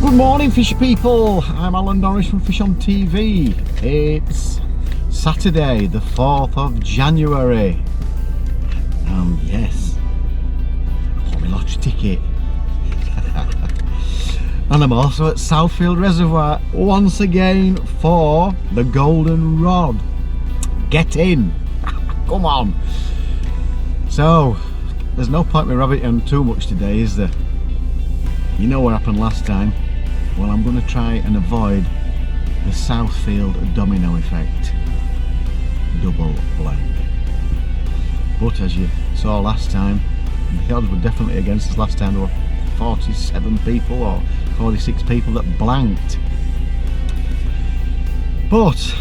Good morning, fish people. I'm Alan Norris from FishOn TV. It's Saturday, the 4th of January. Yes, I got my lottery ticket. And I'm also at Southfield Reservoir once again for the golden rod. Get in. Come on. So, there's no point me rabbiting too much today, is there? You know what happened last time? Well, I'm going to try and avoid the Southfield domino effect. Double blank. But as you saw last time, the odds were definitely against us last time. There were 47 people or 46 people that blanked. But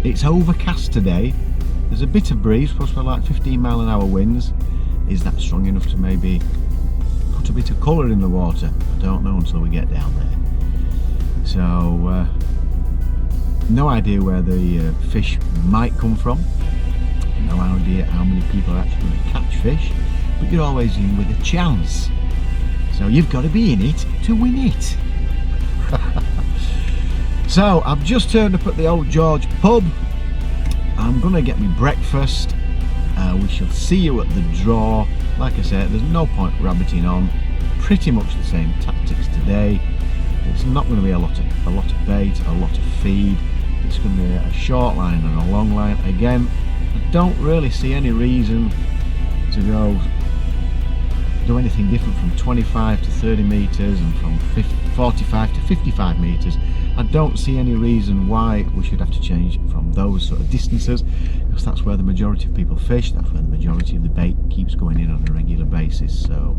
it's overcast today. There's a bit of breeze, possibly like 15-mile-an-hour winds. Is that strong enough to maybe put a bit of colour in the water? I don't know until we get down there. So no idea where the fish might come from, no idea how many people are actually going to catch fish, but you're always in with a chance, so you've got to be in it to win it. So I've just turned up at the Old George pub. I'm going to get me breakfast. We shall see you at the draw. Like I said, there's no point rabbiting on. Pretty much the same tactics today. It's not going to be a lot of bait, a lot of feed. It's going to be a short line and a long line. Again, I don't really see any reason to go do anything different from 25 to 30 meters and from 45 to 55 meters. I don't see any reason why we should have to change from those sort of distances, because that's where the majority of people fish, that's where the majority of the bait keeps going in on a regular basis. So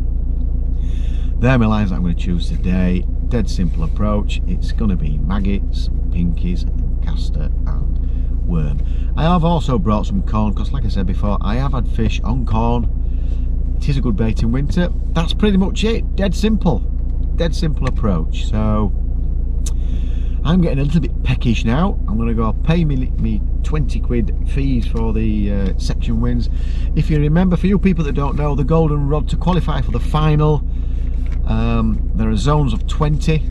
they're my lines that I'm going to choose today. Dead simple approach. It's going to be maggots, pinkies, castor and worm. I have also brought some corn, because like I said before, I have had fish on corn. It is a good bait in winter. That's pretty much it. Dead simple approach. So I'm getting a little bit peckish now. I'm going to go pay me 20 quid fees for the section wins. If you remember, for you people that don't know, the golden rod, to qualify for the final, there are zones of 20.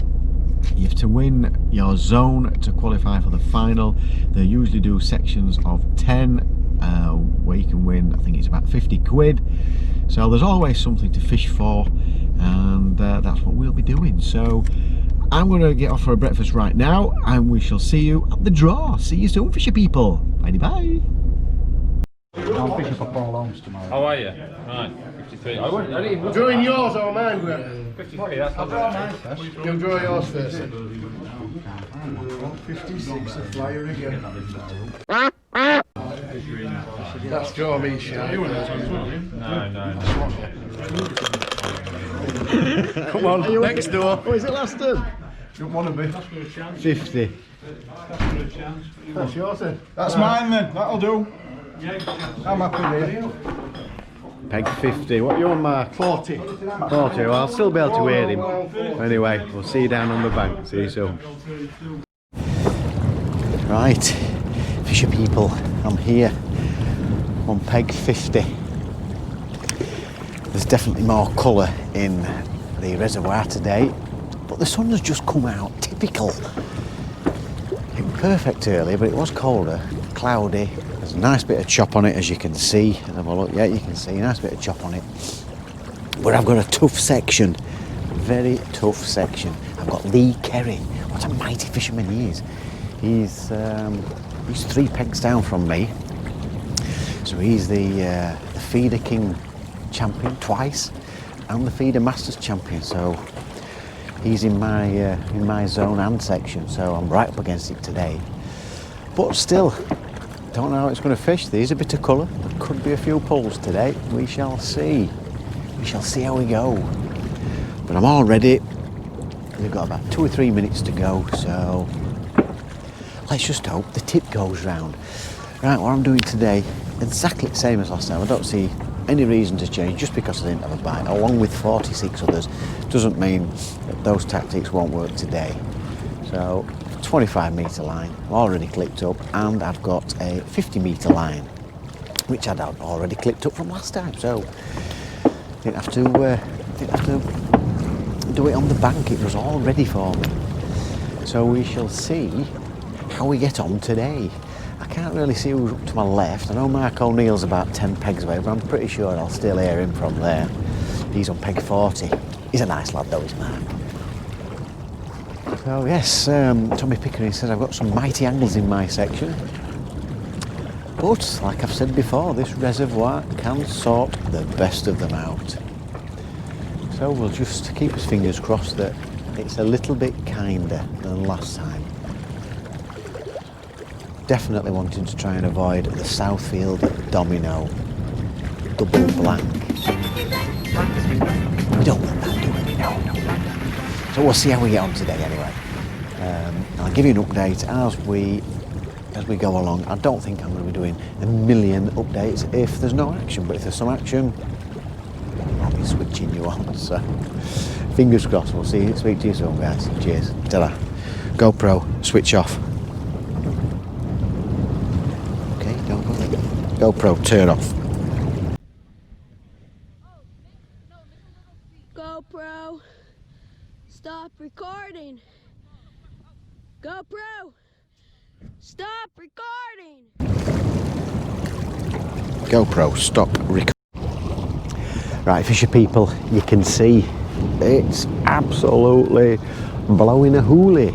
You have to win your zone to qualify for the final. They usually do sections of 10 where you can win, I think it's about 50 quid. So there's always something to fish for, and that's what we'll be doing. So I'm going to get off for a breakfast right now, and we shall see you at the draw. See you soon, fisher people. Bye bye. I'm fishing for Paul Holmes tomorrow. How are you? Right, 53. I didn't even Drawing yours or mine, Graham? 53, that's not bad. You'll draw yours first. 56, a flyer again. That's draw me, shit. No. Come on, next door. Oh, is it last turn? Don't want to be. 50. That's yours then. That's mine then, that'll do. I'm happy there. Peg 50. What you on, Mark? 40. 40. Well, I'll still be able to hear him. Anyway, we'll see you down on the bank. See you soon. Right, fisher people, I'm here on peg 50. There's definitely more colour in the reservoir today, but the sun has just come out. Typical. It was perfect earlier, but it was colder, cloudy. There's a nice bit of chop on it, as you can see. Have a look. Yeah, you can see a nice bit of chop on it. But I've got a tough section, very tough section. I've got Lee Kerry. What a mighty fisherman he is. He's 3 pegs down from me. So he's the feeder king champion twice, and the feeder masters champion. So he's in my zone and section. So I'm right up against it today. But still, don't know how it's going to fish. There's a bit of colour. There could be a few pulls today. We shall see. We shall see how we go. But I'm all ready. We've got about 2 or 3 minutes to go. So let's just hope the tip goes round. Right, what I'm doing today, exactly the same as last time. I don't see any reason to change just because I didn't have a bite. Along with 46 others, doesn't mean that those tactics won't work today. So 25 metre line already clipped up, and I've got a 50 metre line which I'd already clipped up from last time, so didn't have to do it on the bank. It was all ready for me. So we shall see how we get on today. I can't really see who's up to my left. I know Mark O'Neill's about 10 pegs away, but I'm pretty sure I'll still hear him from there. He's on peg 40. He's a nice lad though, he's Mark. So yes, Tommy Pickering says I've got some mighty angles in my section. But, like I've said before, this reservoir can sort the best of them out. So we'll just keep his fingers crossed that it's a little bit kinder than last time. Definitely wanting to try and avoid the Southfield Domino Double Blank. We don't want that, do we? No. So we'll see how we get on today anyway. I'll give you an update as we go along. I don't think I'm going to be doing a million updates if there's no action, but if there's some action, I'll be switching you on. So fingers crossed. We'll speak to you soon, guys. Cheers. Ta-da. GoPro, switch off. Okay, don't go there. GoPro, turn off. GoPro, stop recording. GoPro, stop recording. GoPro, stop recording. Right, fisher people, you can see it's absolutely blowing a hoolie,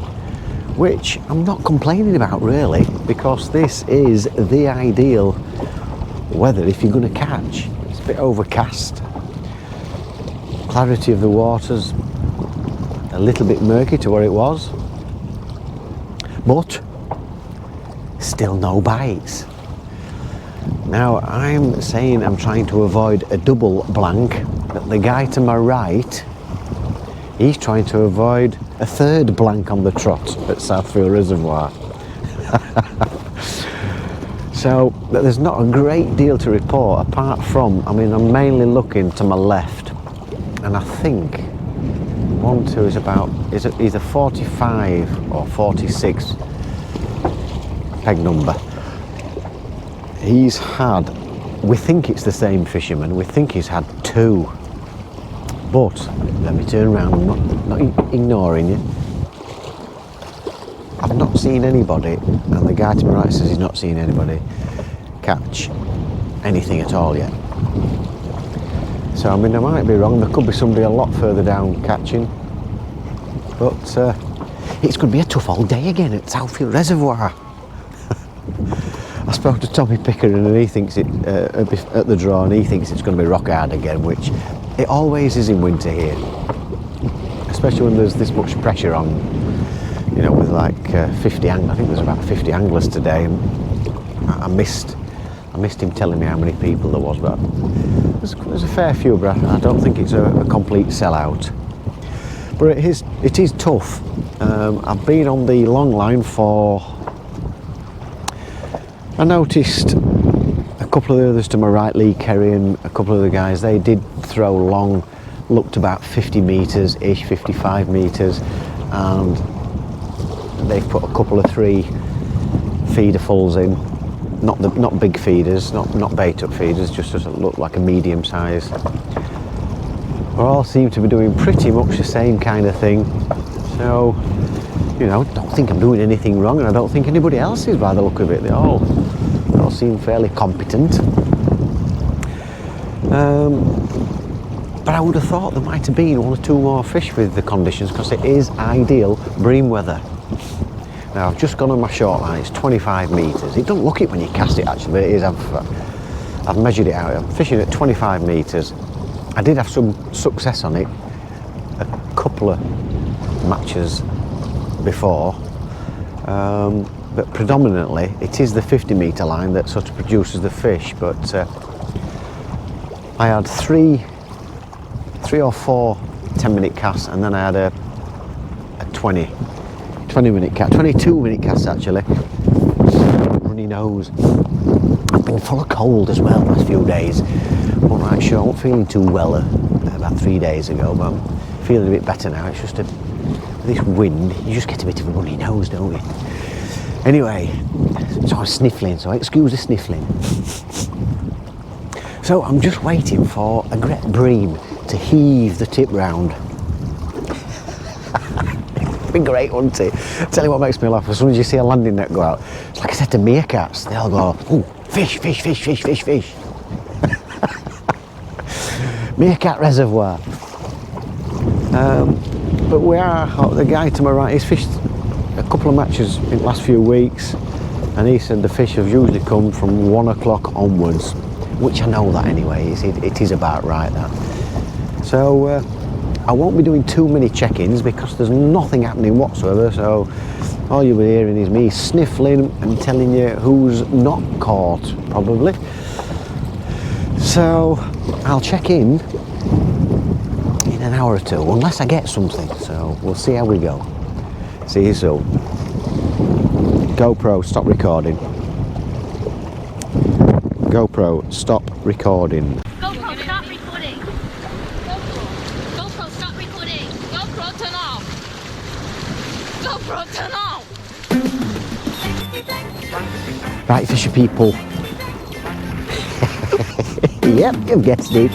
which I'm not complaining about really, because this is the ideal weather if you're going to catch. It's a bit overcast. Clarity of the water's a little bit murky to what it was, but still no bites. Now I'm saying I'm trying to avoid a double blank, but the guy to my right, he's trying to avoid a third blank on the trot at Southfield Reservoir. So there's not a great deal to report apart from, I'm mainly looking to my left, and I think 1, 2 is either 45 or 46 peg number. He's had, we think it's the same fisherman, we think he's had 2, but let me turn around, I'm not ignoring you. I've not seen anybody, and the guy to my right says he's not seen anybody catch anything at all yet. So I might be wrong, there could be somebody a lot further down catching, but it's going to be a tough old day again at Southfield Reservoir. I spoke to Tommy Pickering and he thinks it at the draw, and he thinks it's going to be rock hard again, which it always is in winter here, especially when there's this much pressure on, you know, with like 50 anglers. I think there's about 50 anglers today, and I missed him telling me how many people there was, but there's a fair few, but I don't think it's a complete sellout. But it is tough. I've been on the long line for, I noticed a couple of the others to my right, Lee Kerry and a couple of the guys, they did throw long, looked about 50 metres-ish, 55 metres, and they put a couple of 3 feederfuls in, not big feeders, not bait up feeders, just look like a medium size. We all seem to be doing pretty much the same kind of thing, so you know, don't think I'm doing anything wrong, and I don't think anybody else is by the look of it. They all seem fairly competent. But I would have thought there might have been 1 or 2 more fish with the conditions, because it is ideal bream weather. Now I've just gone on my short line, it's 25 metres. It don't look it when you cast it actually, but it is. I've measured it out. I'm fishing at 25 metres. I did have some success on it a couple of matches before, but predominantly it is the 50 metre line that sort of produces the fish. But I had three or four 10-minute casts, and then I had a 20-minute cast, 22-minute cast actually. Runny nose. I've been full of cold as well the last few days. I'm not right sure, I wasn't feeling too well about 3 days ago, but I'm feeling a bit better now. It's just this wind, you just get a bit of a runny nose, don't you? Anyway, so I was sniffling, so excuse the sniffling. So I'm just waiting for a great bream to heave the tip round. be great, wouldn't it? Tell you what makes me laugh, as soon as you see a landing net go out, it's like I said to meerkats, they'll go, oh, fish, fish, fish, fish, fish, fish. Meercat Reservoir. But we are, the guy to my right, he's fished a couple of matches in the last few weeks, and he said the fish have usually come from 1 o'clock onwards, which I know that anyway, it is about right that. So I won't be doing too many check-ins because there's nothing happening whatsoever, so all you'll be hearing is me sniffling and telling you who's not caught, probably. So I'll check in an hour or two, unless I get something, so we'll see how we go. See you soon. GoPro, stop recording. GoPro, stop recording. GoPro, stop recording. GoPro, stop recording. GoPro, turn off. GoPro, turn off. Right, fisher people. Yep, you've guessed it.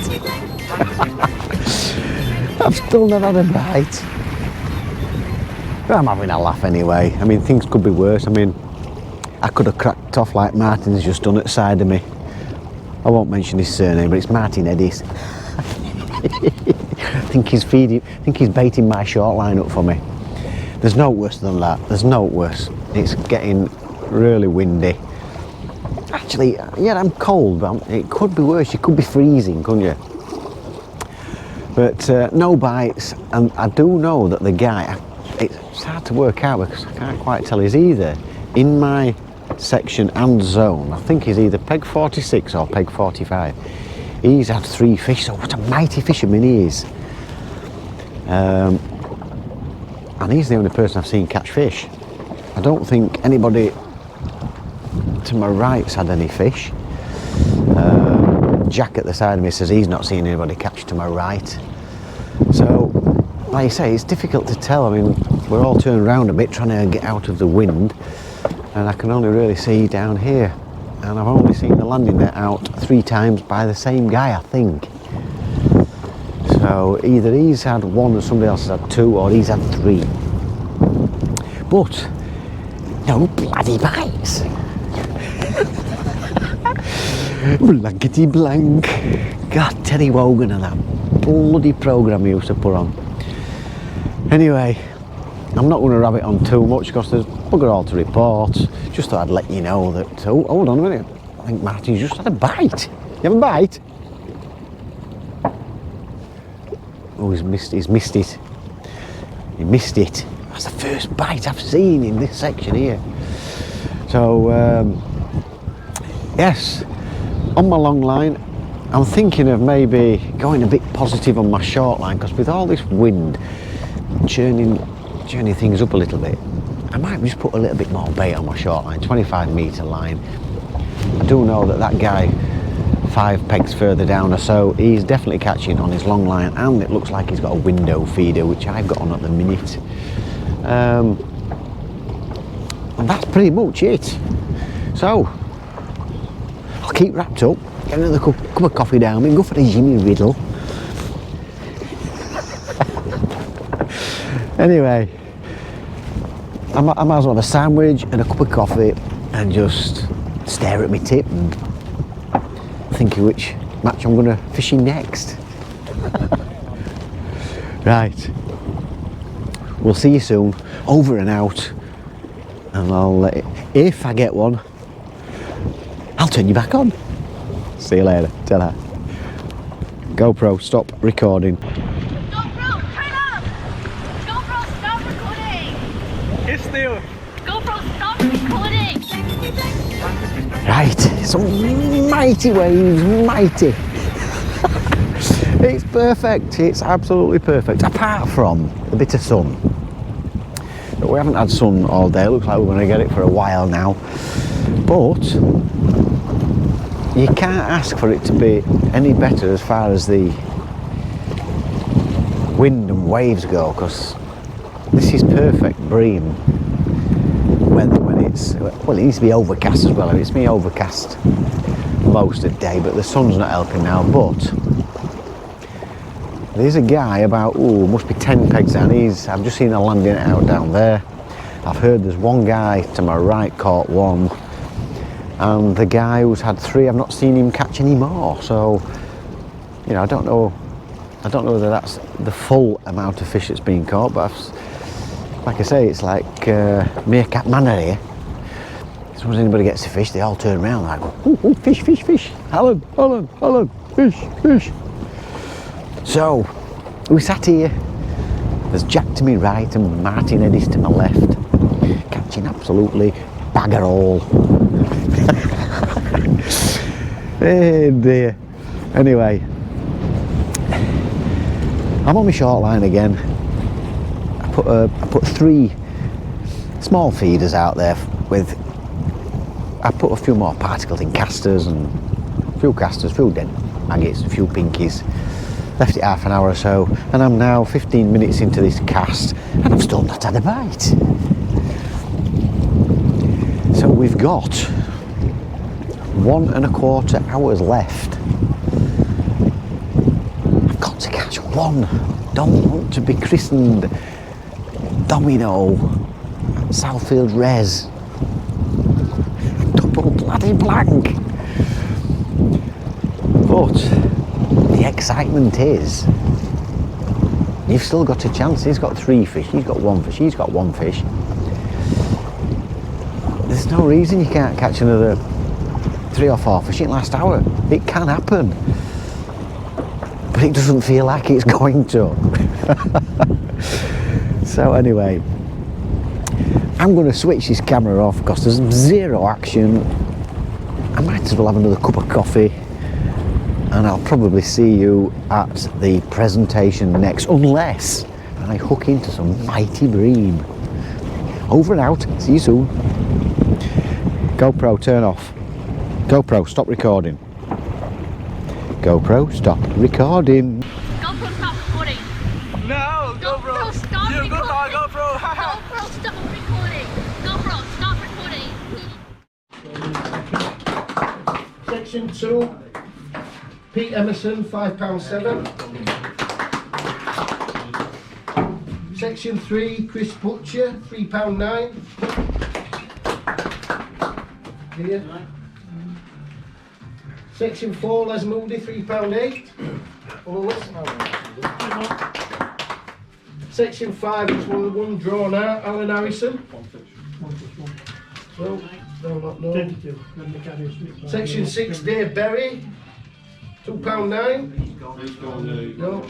I've still never had a bite. But I'm having a laugh anyway. I mean, things could be worse. I mean, I could have cracked off like Martin's just done at the side of me. I won't mention his surname, but it's Martin Eddies. I think he's baiting my short line up for me. There's no worse than that. There's no worse. It's getting really windy. Actually, yeah, I'm cold, but it could be worse. You could be freezing, couldn't you? But no bites, and I do know that the guy, it's hard to work out because I can't quite tell, he's either in my section and zone. I think he's either peg 46 or peg 45. He's had 3 fish, so what a mighty fisherman he is. And he's the only person I've seen catch fish. I don't think anybody to my right's had any fish. Jack at the side of me says he's not seen anybody catch to my right. So, like you say, it's difficult to tell. I mean, we're all turned around a bit trying to get out of the wind, and I can only really see down here. And I've only seen the landing net out 3 times by the same guy, I think. So either he's had 1 or somebody else has had 2, or he's had 3. But no bloody bites. Blankety blank. God, Teddy Wogan and that bloody programme he used to put on. Anyway, I'm not going to rabbit on too much because there's bugger all to report. Just thought I'd let you know that. Oh, hold on a minute. I think Martin's just had a bite. You have a bite? Oh, he's missed it. He missed it. That's the first bite I've seen in this section here. So, yes, on my long line, I'm thinking of maybe going a bit positive on my short line, because with all this wind churning things up a little bit, I might just put a little bit more bait on my short line, 25 metre line. I do know that guy 5 pegs further down or so, he's definitely catching on his long line, and it looks like he's got a window feeder, which I've got on at the minute. And that's pretty much it. So I'll keep wrapped up, get another cup of coffee down me, and go for the Jimmy Riddle. Anyway, I might as well have a sandwich and a cup of coffee and just stare at my tip and think of which match I'm going to fish in next. Right, we'll see you soon, over and out, and I'll, if I get one, I'll turn you back on. See you later, tell her. GoPro, stop recording. GoPro, turn off. GoPro, stop recording. It's still. GoPro, stop recording. Right, some mighty waves, mighty. It's perfect, it's absolutely perfect, apart from a bit of sun. But we haven't had sun all day, looks like we're going to get it for a while now. But you can't ask for it to be any better as far as the wind and waves go, because this is perfect bream weather when it's, well, it needs to be overcast as well. I mean, it's been overcast most of the day, but the sun's not helping now. But There's a guy about, must be 10 pegs down. I've just seen a landing out down there. I've heard there's one guy to my right caught one, and the guy who's had 3, I've not seen him catch any more. So, you know, I don't know whether that's the full amount of fish that's been caught, but like I say, it's like Meercat Manor here. As soon as anybody gets a fish, they all turn around like, ooh, fish, fish, fish, Alan, Alan, Alan, fish, fish. So, we sat here. There's Jack to my right and Martin Eddies to my left, catching absolutely bagger all. Hey dear. Anyway, I'm on my short line again. I put 3 small feeders out there with. I put a few more particles in casters and a few casters, a few dead maggots, a few pinkies. Left it half an hour or so, and I'm now 15 minutes into this cast, and I've still not had a bite. So we've got 1¼ hours left. I've got to catch one. Don't want to be christened Domino, Southfield Res, Double Blank. But the excitement is, you've still got a chance. He's got 3 fish, he's got 1 fish, he's got 1 fish. There's no reason you can't catch another 3 or 4 fish in the last hour. It can happen, but it doesn't feel like it's going to. So anyway, I'm going to switch this camera off because there's 0 action. I might as well have another cup of coffee, and I'll probably see you at the presentation next, unless I hook into some mighty bream. Over and out. See you soon. GoPro, turn off. GoPro, stop recording. GoPro, stop recording. GoPro, stop recording. No, GoPro, stop You recording. go for GoPro. GoPro, stop recording. GoPro, stop recording. Section 2, Pete Emerson, £5.7. Section 3, Chris Butcher, £3.9. Here. Section 4, Les Moody, £3.8. Section 5, which was one drawn out, Alan Harrison. So, no, not no. Section 6, Dave Berry, £2.9. No.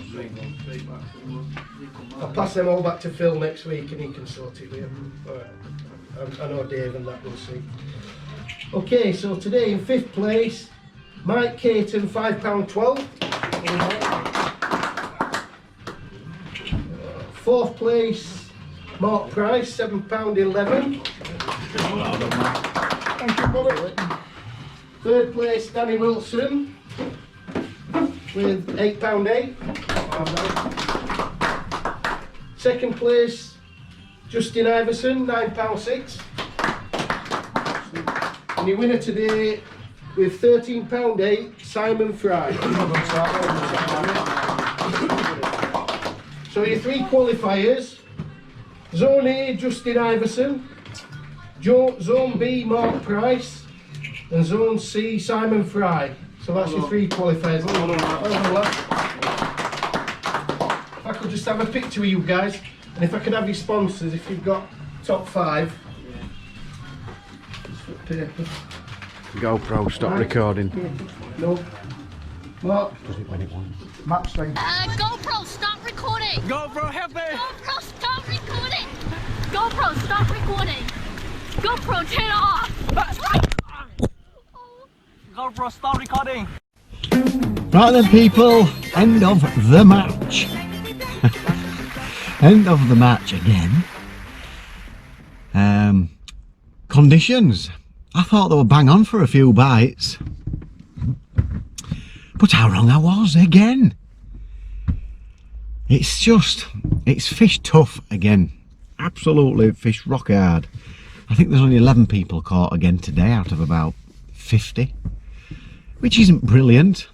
I'll pass them all back to Phil next week and he can sort it with them. Alright. I know Dave and that, we'll see. Okay, so today in 5th place, Mike Caton, £5.12. 4th place, Mark Price, £7.11. Thank you, Bobby. 3rd place, Danny Wilson, with £8.8. 2nd place, Justin Iverson, £9.6. And your winner today with £13.8, Simon Fry. So your 3 qualifiers: Zone A, Justin Iverson; Zone B, Mark Price; and Zone C, Simon Fry. So that's your 3 qualifiers. If I could just have a picture with you guys, and if I could have your sponsors, if you've got top 5. Paper. GoPro, stop recording. No. Mark. Does it when it wants? Map string. GoPro, stop recording. GoPro, help me. GoPro, stop recording. GoPro, stop recording. GoPro, turn it off. GoPro, stop recording. Right then people, end of the match. End of the match again. Conditions. I thought they were bang on for a few bites. But how wrong I was again. It's fish tough again. Absolutely fish rock hard. I think there's only 11 people caught again today out of about 50. Which isn't brilliant.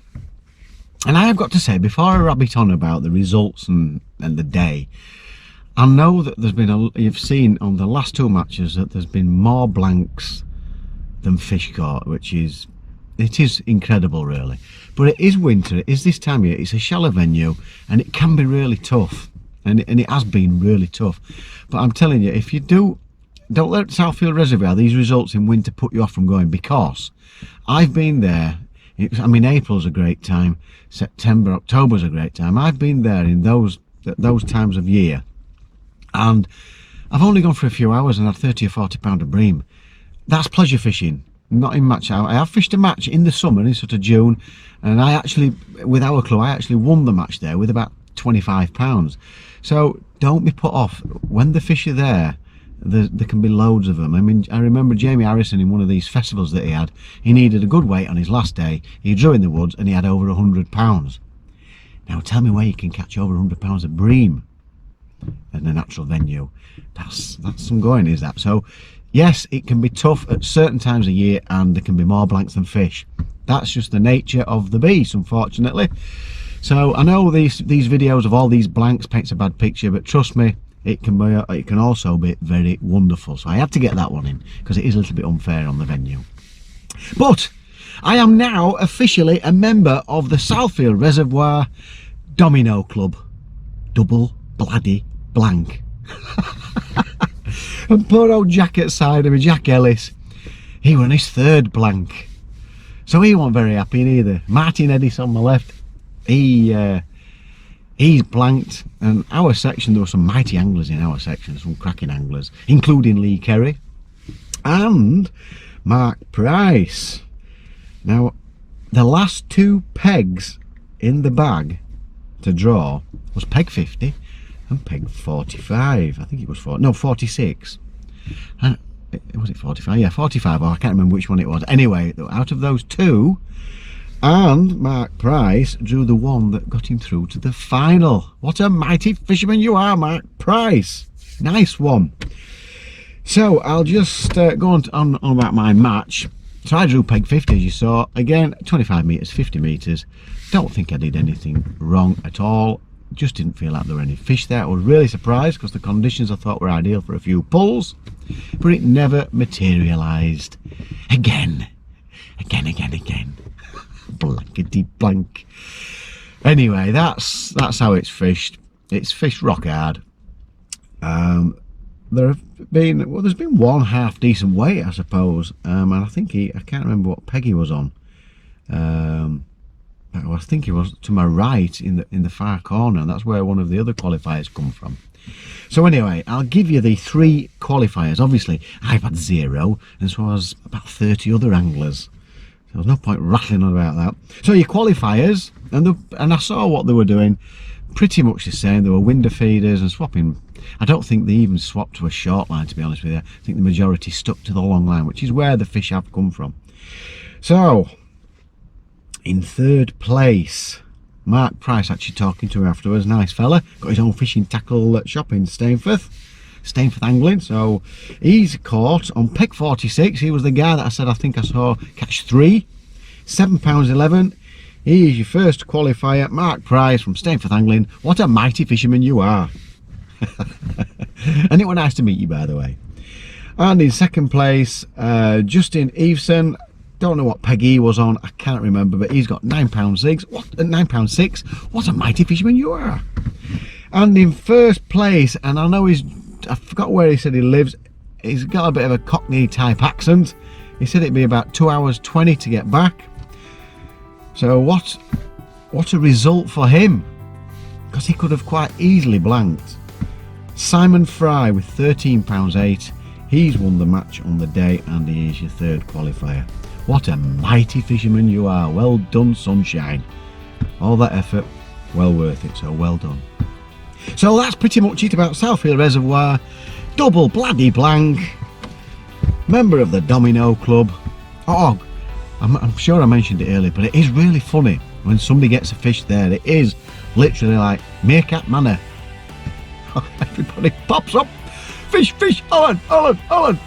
And I have got to say, before I rabbit on about the results and the day, I know that there's been you've seen on the last 2 matches that there's been more blanks than fish caught, which is, it is incredible really. But it is winter, it is this time of year, it's a shallow venue, and it can be really tough, and it has been really tough. But I'm telling you, if you don't let Southfield Reservoir, these results in winter, put you off from going, because I've been there. I mean, April's a great time, September, October's a great time. I've been there in those times of year, and I've only gone for a few hours and had 30 or 40 pound of bream. That's pleasure fishing, not in match. I have fished a match in the summer in sort of June, and I actually, with our club, I actually won the match there with about 25 pounds. So don't be put off when the fish are there. There can be loads of them. I mean, I remember Jamie Harrison in one of these festivals that he had. He needed a good weight on his last day. He drew in the woods and he had over 100 pounds. Now tell me where you can catch over 100 pounds of bream in a natural venue. That's some going, is that? So yes, it can be tough at certain times of year, and there can be more blanks than fish. That's just the nature of the beast, unfortunately. So I know these videos of all these blanks paints a bad picture, but trust me, it can also be very wonderful. So I had to get that one in because it is a little bit unfair on the venue. But I am now officially a member of the Southfield Reservoir Domino Club. Double bloody blank. And poor old Jack at side of me, Jack Ellis, he won his 3rd blank. So he wasn't very happy neither. Martin Edis on my left, he's blanked. And our section, there were some mighty anglers in our section, some cracking anglers, including Lee Kerry and Mark Price. Now, the last 2 pegs in the bag to draw was peg 50 and peg 45. I think it was 46. And was it 45? Yeah, 45. Oh, I can't remember which one it was. Anyway, out of those 2, and Mark Price drew the one that got him through to the final. What a mighty fisherman you are, Mark Price. Nice one. So I'll just go on about my match. So I drew peg 50, as you saw. Again, 25 metres, 50 metres. Don't think I did anything wrong at all. Just didn't feel like there were any fish there. I was really surprised because the conditions I thought were ideal for a few pulls, but it never materialised. Again. Blankety blank. Anyway, that's how it's fished. It's fished rock hard. There's been one half decent weight, I suppose, and I think I can't remember what peg he was on. I think he was to my right in the far corner, and that's where one of the other qualifiers come from. So anyway, I'll give you the 3 qualifiers. Obviously, I've had 0, and so has about 30 other anglers. There's no point rattling on about that. So your qualifiers, and I saw what they were doing, pretty much the same. They were window feeders and swapping. I don't think they even swapped to a short line, to be honest with you. I think the majority stuck to the long line, which is where the fish have come from. So in 3rd place, Mark Price, actually talking to him afterwards, nice fella, got his own fishing tackle shop in Stainforth Angling. So he's caught on peg 46. He was the guy that I said I think I saw catch 3, £7.11. He is your first qualifier, Mark Price from Stainforth Angling. What a mighty fisherman you are. And it was nice to meet you, by the way. And in 2nd place, Justin Eveson. Don't know what peg he was on, I can't remember, but he's got £9.6. What, £9.6? What a mighty fisherman you are. And in 1st place, and I know I forgot where he said he lives, he's got a bit of a Cockney type accent. He said it'd be about 2 hours 20 to get back. So what a result for him, because he could have quite easily blanked. Simon Fry with £13.8. He's won the match on the day, and he is your 3rd qualifier. What a mighty fisherman you are. Well done, sunshine. All that effort, well worth it, so well done. So that's pretty much it about Southfield Reservoir. Double bloody blank. Member of the Domino Club. Oh, I'm sure I mentioned it earlier, but it is really funny when somebody gets a fish there. It is literally like Meercat Manor. Everybody pops up. Fish, Alan,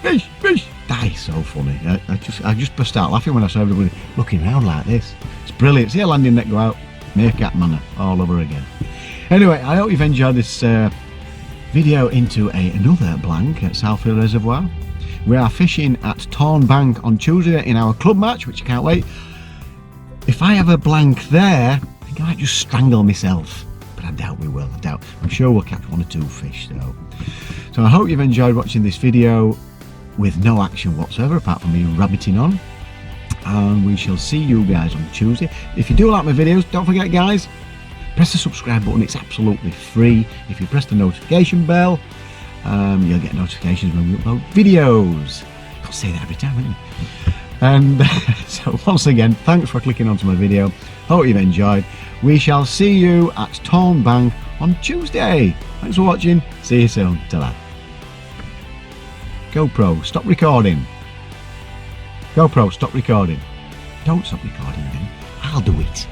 fish. That is so funny. I just burst out laughing when I saw everybody looking around like this. It's brilliant. See a landing net go out. Meercat Manor all over again. Anyway, I hope you've enjoyed this video into another blank at Southfield Reservoir. We are fishing at Torn Bank on Tuesday in our club match, which I can't wait. If I have a blank there, I think I might just strangle myself. But I doubt we will, I doubt. I'm sure we'll catch 1 or 2 fish though. So I hope you've enjoyed watching this video with no action whatsoever apart from me rabbiting on. And we shall see you guys on Tuesday. If you do like my videos, don't forget guys, press the subscribe button, it's absolutely free. If you press the notification bell, you'll get notifications when we upload videos. I'll say that every time, haven't you? And so once again, thanks for clicking onto my video. Hope you've enjoyed. We shall see you at Torn Bank on Tuesday. Thanks for watching. See you soon. Ta-ra. GoPro, stop recording. GoPro, stop recording. Don't stop recording then. I'll do it.